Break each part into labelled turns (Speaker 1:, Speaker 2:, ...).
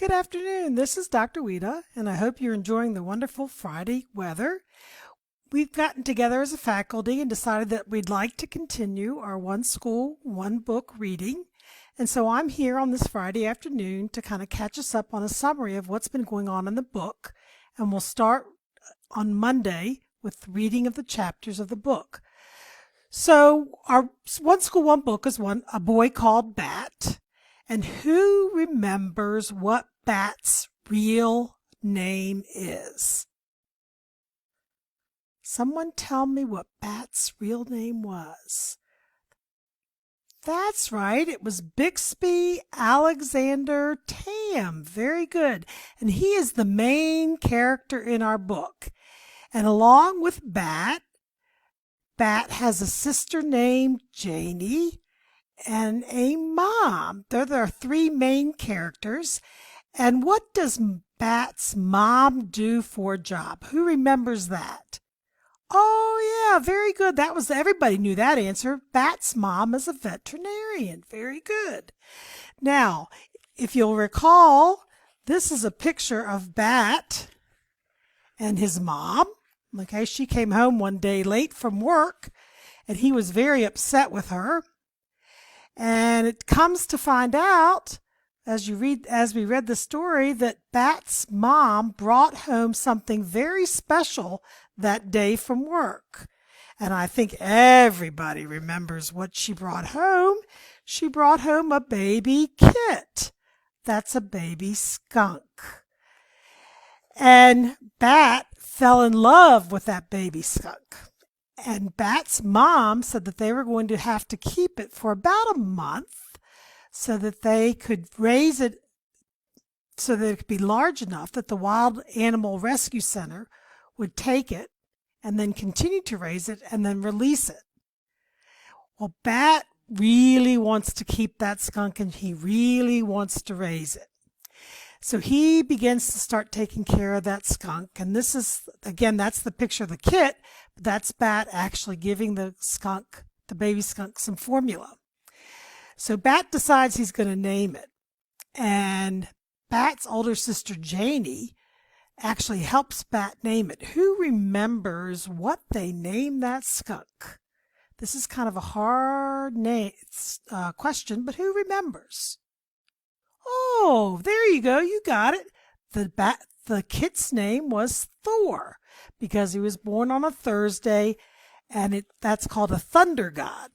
Speaker 1: Good afternoon. This is Dr. Wiita, and I hope you're enjoying the wonderful Friday weather. We've gotten together as a faculty and decided that we'd like to continue our one school, one book reading. And so I'm here on this Friday afternoon to kind of catch us up on a summary of what's been going on in the book. And we'll start on Monday with reading of the chapters of the book. So our one school, one book is A Boy Called Bat. And who remembers what Bat's real name is? Someone tell me what Bat's real name was. That's right, it was Bixby Alexander Tam. Very good. And he is the main character in our book. And along with Bat has a sister named Janie and a mom. There are three main characters. And what does Bat's mom do for a job? Who remembers that? Oh yeah, very good. Everybody knew that answer. Bat's mom is a veterinarian. Very good. Now, if you'll recall, this is a picture of Bat and his mom. Okay, she came home one day late from work and he was very upset with her. And it comes to find out, as we read the story, that Bat's mom brought home something very special that day from work. And I think everybody remembers what she brought home. She brought home a baby kit. That's a baby skunk. And Bat fell in love with that baby skunk. And Bat's mom said that they were going to have to keep it for about a month so that they could raise it so that it could be large enough that the Wild Animal Rescue Center would take it and then continue to raise it and then release it. Well, Bat really wants to keep that skunk and he really wants to raise it. So he begins to start taking care of that skunk. And this is, again, that's the picture of the kit. But that's Bat actually giving the baby skunk, some formula. So Bat decides he's going to name it. And Bat's older sister, Janie, actually helps Bat name it. Who remembers what they named that skunk? This is kind of a hard question, but who remembers? Oh, there you go. You got it. The kit's name was Thor because he was born on a Thursday, and that's called a thunder god,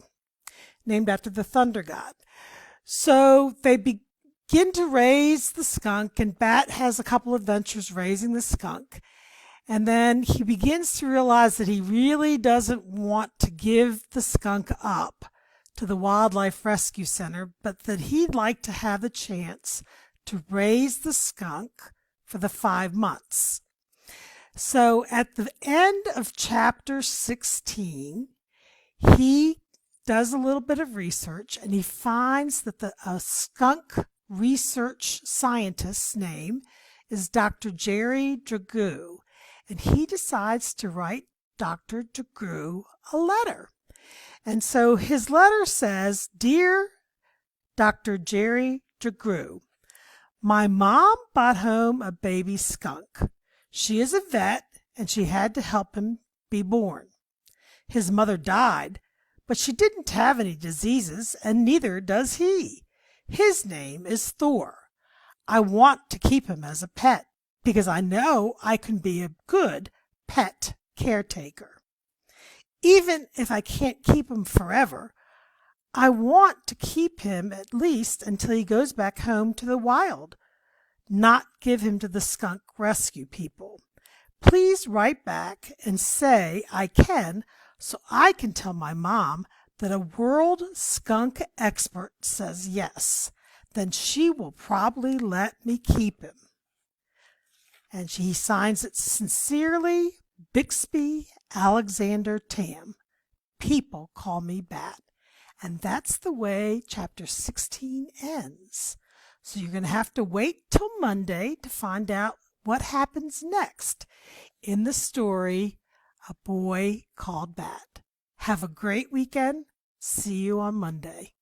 Speaker 1: named after the thunder god. So they begin to raise the skunk, and Bat has a couple of adventures raising the skunk. And then he begins to realize that he really doesn't want to give the skunk up to the Wildlife Rescue Center, but that he'd like to have the chance to raise the skunk for the 5 months. So at the end of chapter 16, he does a little bit of research and he finds that a skunk research scientist's name is Dr. Jerry Dragoo, and he decides to write Dr. Dragoo a letter. And so his letter says, "Dear Dr. Jerry Dragoo, my mom brought home a baby skunk. She is a vet and she had to help him be born. His mother died, but she didn't have any diseases and neither does he. His name is Thor. I want to keep him as a pet because I know I can be a good pet caretaker. Even if I can't keep him forever, I want to keep him at least until he goes back home to the wild, not give him to the skunk rescue people. Please write back and say I can so I can tell my mom that a world skunk expert says yes. Then she will probably let me keep him." And he signs it, "Sincerely, Bixby Alexander Tam. People call me Bat." And that's the way chapter 16 ends. So you're going to have to wait till Monday to find out what happens next in the story, A Boy Called Bat. Have a great weekend. See you on Monday.